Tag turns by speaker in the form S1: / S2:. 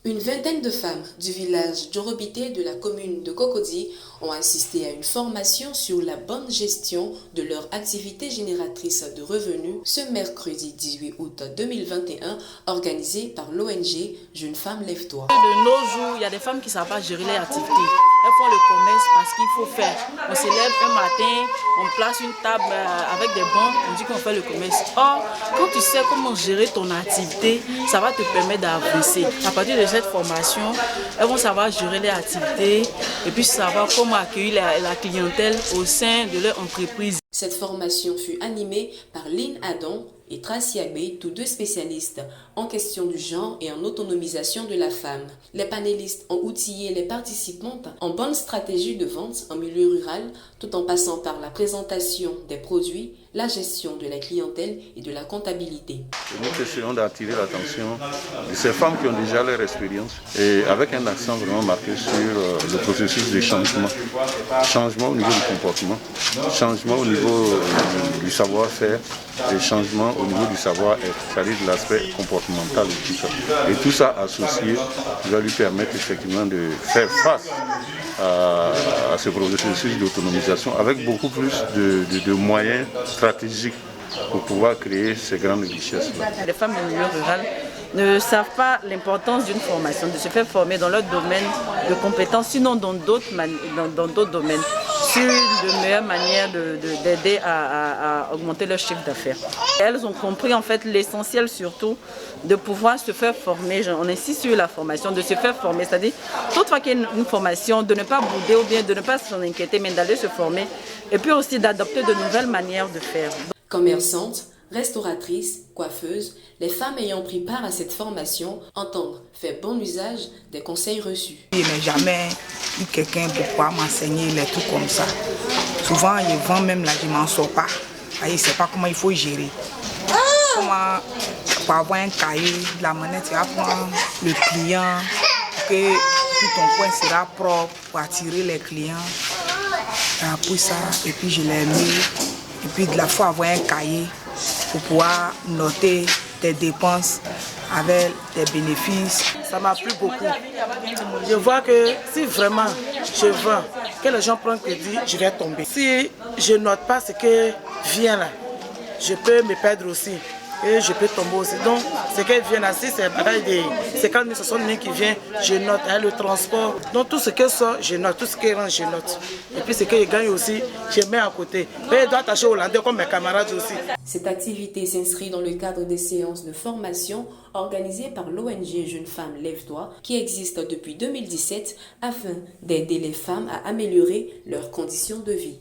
S1: Une vingtaine de femmes du village Djorobité de la commune de Cocody ont assisté à une formation sur la bonne gestion de leur activité génératrice de revenus ce mercredi 18 août 2021 organisée par l'ONG Jeunes Femmes Lève-toi.
S2: De nos jours, il y a des femmes qui ne savent pas gérer leur activité. Elles font le commerce parce qu'il faut faire. On se lève un matin, on place une table avec des bancs, on dit qu'on fait le commerce. Or, quand tu sais comment gérer ton activité, ça va te permettre d'avancer. À partir de cette formation, elles vont savoir gérer leur activité et puis savoir comment accueillir la clientèle au sein de leur entreprise.
S1: Cette formation fut animée par Lynn Adam et Tracy Agbey, tous deux spécialistes en question du genre et en autonomisation de la femme. Les panélistes ont outillé les participantes en bonne stratégie de vente en milieu rural, tout en passant par la présentation des produits, la gestion de la clientèle et de la comptabilité.
S3: Nous essayons d'attirer l'attention de ces femmes qui ont déjà leur expérience et avec un accent vraiment marqué sur le processus de changement. Changement au niveau du comportement, changement au niveau du savoir-faire et changement au niveau du savoir-être, c'est-à-dire de l'aspect comportemental de tout ça. Et tout ça associé va lui permettre effectivement de faire face à ce processus d'autonomisation avec beaucoup plus de moyens stratégiques pour pouvoir créer ces grandes richesses-là.
S2: Les femmes du milieu rural ne savent pas l'importance d'une formation, de se faire former dans leur domaine de compétences, sinon dans d'autres domaines, sur de meilleures manières d'aider à augmenter leur chiffre d'affaires. Elles ont compris en fait l'essentiel surtout de pouvoir se faire former. On insiste sur la formation, de se faire former, c'est-à-dire toutefois qu'il y a une formation, de ne pas bouder ou bien de ne pas s'en inquiéter, mais d'aller se former et puis aussi d'adopter de nouvelles manières de faire.
S1: Commerçantes, restauratrices, coiffeuses, les femmes ayant pris part à cette formation entendent faire bon usage des conseils reçus.
S4: Je n'ai jamais eu quelqu'un pour pouvoir m'enseigner les trucs comme ça. Souvent, ils vendent même là, je ne m'en sors pas. Je ne sais pas comment il faut gérer. Comment, pour avoir un cahier, de la monnaie, tu vas prendre le client, que tout ton coin sera propre pour attirer les clients. Pour ça, et puis je l'ai mis. Et puis de la fois avoir un cahier pour pouvoir noter tes dépenses avec tes bénéfices.
S2: Ça m'a plu beaucoup. Je vois que si vraiment je vends, que les gens prennent crédit, je vais tomber. Si je note pas ce que vient là, je peux me perdre aussi. Et je peux tomber aussi. Donc, ce qui vient là, si c'est des 50 000, 60 000 qui vient, je note. Le transport, donc tout ce qui sort, je note. Tout ce qui rentre, je note. Et puis ce qui gagne aussi, je mets à côté. Mais je dois attacher au landais comme mes camarades aussi.
S1: Cette activité s'inscrit dans le cadre des séances de formation organisées par l'ONG Jeunes Femmes Lève-toi, qui existe depuis 2017 afin d'aider les femmes à améliorer leurs conditions de vie.